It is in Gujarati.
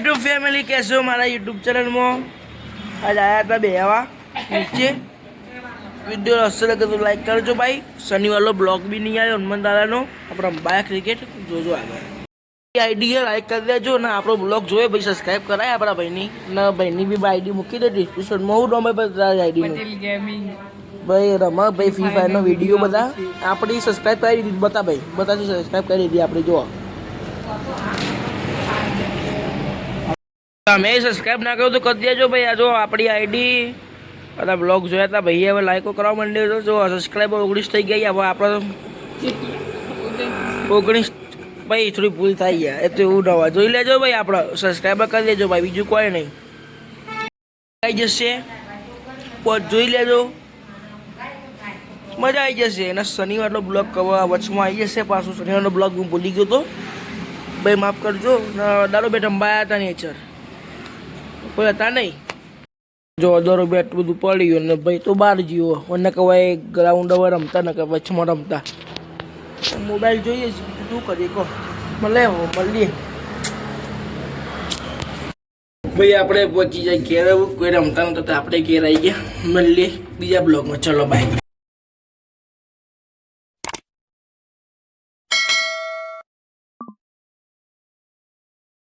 યુટ્યુબ ફેમિલી कैसे हो મારા યુટ્યુબ ચેનલમાં આજ આયા હતા બેહવા નીચે વિડીયો અસર લગે તો લાઈક કરજો ભાઈ શનિવારનો બ્લોગ બી નહીં આવ્યો હનુમાન દાદાનો આપણા અંબાયા ક્રિકેટ જોજો આગળ આઈડી લાઈક કરી દેજો ને આપણો બ્લોગ જોઈએ ભાઈ સબસ્ક્રાઈબ કરાય આપણા ભાઈની ને ભાઈની બી આઈડી મૂકી દે ડિસ્ક્રિપ્શનમાં હું રમે તારી આઈડી પટેલ ગેમિંગ ભાઈ રમા ભાઈ ફ્રી ફાયરનો વિડીયો બધા આપણી સબસ્ક્રાઈબ કરી દીધી બતા ભાઈ બતાજી સબસ્ક્રાઈબ કરી દીધી આપણે જો તમે સબસ્ક્રાઈબ ના કરો તો કરી દેજો ભાઈ આ જો આપણી આઈડી બધા બ્લોગ જોયા હતા ભાઈ હવે લાઈકો કરવા માંડ્યો જો સબસ્ક્રાઈબર 19 થઈ ગયા હવે આપણે 19 ભાઈ થોડી ભૂલ થઈ ગયા એ તો એવું નવા જોઈ લેજો ભાઈ આપણે સબસ્ક્રાઈબર કરી દેજો ભાઈ બીજું કોઈ નહીં આવી જશે પોત જોઈ લેજો મજા આવી જશે અને શનિવારનો બ્લોગ કવા વચમાં આવી જશે પાછું શનિવારનો બ્લોગ હું ભૂલી ગયો તો ભાઈ માફ કરજો દારૂ બેટ અંબાયા હતા નેચર કોઈ હતા નહીં જો દારૂ બેટ બધું પડી ગયું ને ભાઈ તો બહાર જીવો મને કહેવાય ગ્રાઉન્ડ હવે રમતા ને કે વચમાં રમતા મોબાઈલ જોઈએ છે શું કરીએ કહો મળીએ ભાઈ આપણે પહોંચી જાય ઘેર કોઈ રમતા નતા તો આપણે ઘેર આવી ગયા મળીએ બીજા બ્લોગમાં ચલો બાય